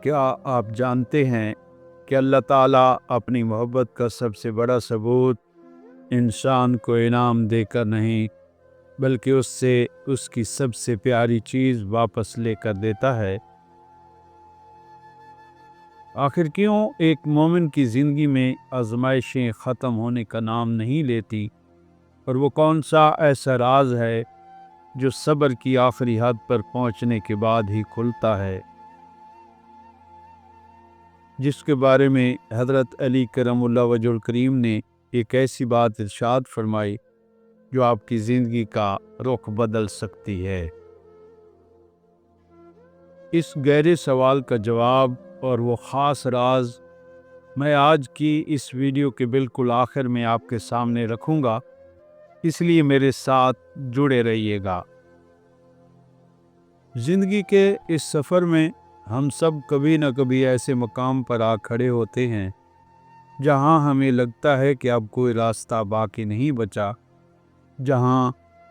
کیا آپ جانتے ہیں کہ اللہ تعالیٰ اپنی محبت کا سب سے بڑا ثبوت انسان کو انعام دے کر نہیں بلکہ اس سے اس کی سب سے پیاری چیز واپس لے کر دیتا ہے؟ آخر کیوں ایک مومن کی زندگی میں آزمائشیں ختم ہونے کا نام نہیں لیتی، اور وہ کون سا ایسا راز ہے جو صبر کی آخری حد پر پہنچنے کے بعد ہی کھلتا ہے، جس کے بارے میں حضرت علی کرم اللہ وجہ الکریم نے ایک ایسی بات ارشاد فرمائی جو آپ کی زندگی کا رخ بدل سکتی ہے؟ اس گہرے سوال کا جواب اور وہ خاص راز میں آج کی اس ویڈیو کے بالکل آخر میں آپ کے سامنے رکھوں گا، اس لیے میرے ساتھ جڑے رہیے گا۔ زندگی کے اس سفر میں ہم سب کبھی نہ کبھی ایسے مقام پر آ کھڑے ہوتے ہیں جہاں ہمیں لگتا ہے کہ اب کوئی راستہ باقی نہیں بچا، جہاں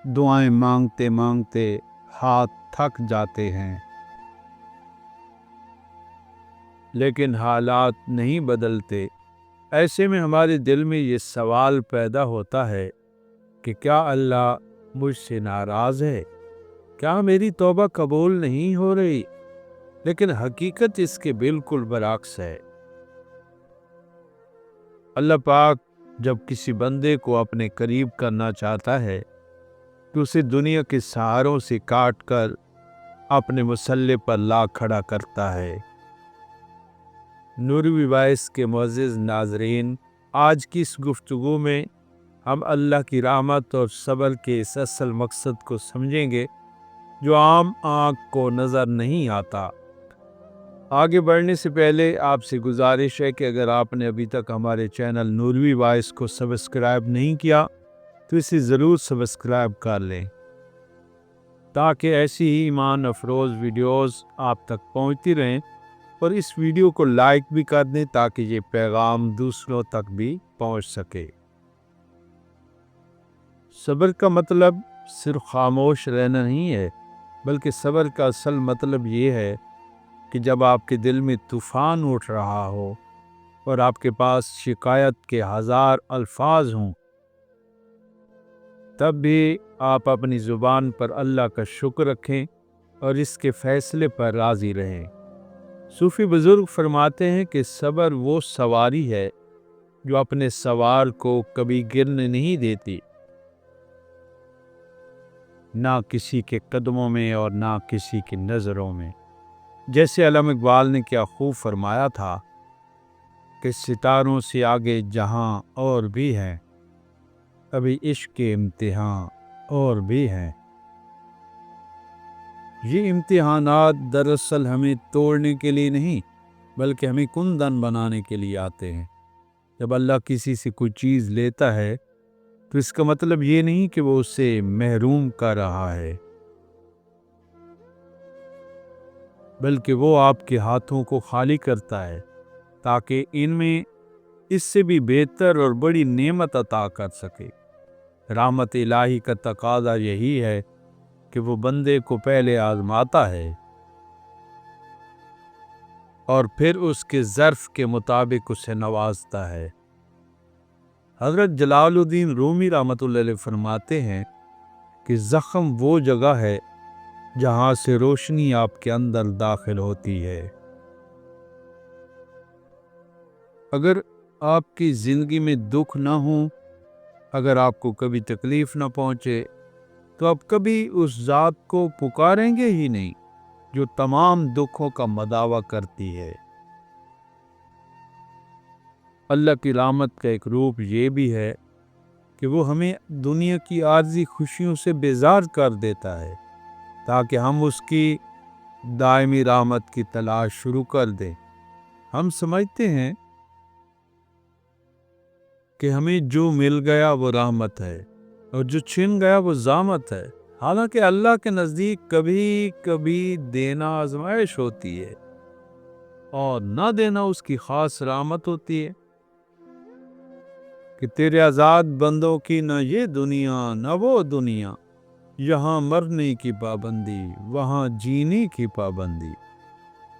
دعائیں مانگتے مانگتے ہاتھ تھک جاتے ہیں، لیکن حالات نہیں بدلتے۔ ایسے میں ہمارے دل میں یہ سوال پیدا ہوتا ہے کہ کیا اللہ مجھ سے ناراض ہے؟ کیا میری توبہ قبول نہیں ہو رہی؟ لیکن حقیقت اس کے بالکل برعکس ہے۔ اللہ پاک جب کسی بندے کو اپنے قریب کرنا چاہتا ہے تو اسے دنیا کے سہاروں سے کاٹ کر اپنے مسلح پر لا کھڑا کرتا ہے۔ نوروی وائس کے معزز ناظرین، آج کی اس گفتگو میں ہم اللہ کی رحمت اور صبر کے اس اصل مقصد کو سمجھیں گے جو عام آنکھ کو نظر نہیں آتا۔ آگے بڑھنے سے پہلے آپ سے گزارش ہے کہ اگر آپ نے ابھی تک ہمارے چینل نوروی وائس کو سبسکرائب نہیں کیا تو اسے ضرور سبسکرائب کر لیں تاکہ ایسی ہی ایمان افروز ویڈیوز آپ تک پہنچتی رہیں، اور اس ویڈیو کو لائک بھی کر دیں تاکہ یہ پیغام دوسروں تک بھی پہنچ سکے۔ صبر کا مطلب صرف خاموش رہنا نہیں ہے، بلکہ صبر کا اصل مطلب یہ ہے کہ جب آپ کے دل میں طوفان اٹھ رہا ہو اور آپ کے پاس شکایت کے ہزار الفاظ ہوں، تب بھی آپ اپنی زبان پر اللہ کا شکر رکھیں اور اس کے فیصلے پر راضی رہیں۔ صوفی بزرگ فرماتے ہیں کہ صبر وہ سواری ہے جو اپنے سوار کو کبھی گرنے نہیں دیتی، نہ کسی کے قدموں میں اور نہ کسی کی نظروں میں۔ جیسے علامہ اقبال نے کیا خوب فرمایا تھا کہ ستاروں سے آگے جہاں اور بھی ہیں، ابھی عشق کے امتحان اور بھی ہیں۔ یہ امتحانات دراصل ہمیں توڑنے کے لیے نہیں بلکہ ہمیں کندن بنانے کے لیے آتے ہیں۔ جب اللہ کسی سے کوئی چیز لیتا ہے تو اس کا مطلب یہ نہیں کہ وہ اسے محروم کر رہا ہے، بلکہ وہ آپ کے ہاتھوں کو خالی کرتا ہے تاکہ ان میں اس سے بھی بہتر اور بڑی نعمت عطا کر سکے۔ رحمت الہی کا تقاضا یہی ہے کہ وہ بندے کو پہلے آزماتا ہے اور پھر اس کے ظرف کے مطابق اسے نوازتا ہے۔ حضرت جلال الدین رومی رحمۃ اللہ علیہ فرماتے ہیں کہ زخم وہ جگہ ہے جہاں سے روشنی آپ کے اندر داخل ہوتی ہے۔ اگر آپ کی زندگی میں دکھ نہ ہوں، اگر آپ کو کبھی تکلیف نہ پہنچے، تو آپ کبھی اس ذات کو پکاریں گے ہی نہیں جو تمام دکھوں کا مداوع کرتی ہے۔ اللہ کی رحمت کا ایک روپ یہ بھی ہے کہ وہ ہمیں دنیا کی عارضی خوشیوں سے بیزار کر دیتا ہے تاکہ ہم اس کی دائمی رحمت کی تلاش شروع کر دیں۔ ہم سمجھتے ہیں کہ ہمیں جو مل گیا وہ رحمت ہے اور جو چھن گیا وہ زحمت ہے، حالانکہ اللہ کے نزدیک کبھی کبھی دینا آزمائش ہوتی ہے اور نہ دینا اس کی خاص رحمت ہوتی ہے۔ کہ تیرے آزاد بندوں کی نہ یہ دنیا نہ وہ دنیا، یہاں مرنے کی پابندی وہاں جینے کی پابندی۔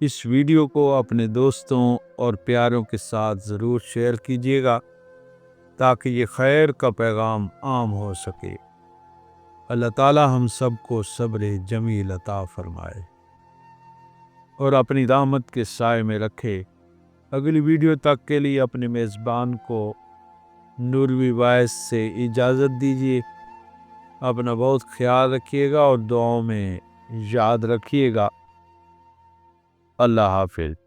اس ویڈیو کو اپنے دوستوں اور پیاروں کے ساتھ ضرور شیئر کیجیے گا تاکہ یہ خیر کا پیغام عام ہو سکے۔ اللہ تعالی ہم سب کو صبر جمیل عطا فرمائے اور اپنی رحمت کے سائے میں رکھے۔ اگلی ویڈیو تک کے لیے اپنے میزبان کو نوروی وائس سے اجازت دیجیے۔ اپنا بہت خیال رکھیے گا اور دعاؤں میں یاد رکھیے گا۔ اللہ حافظ۔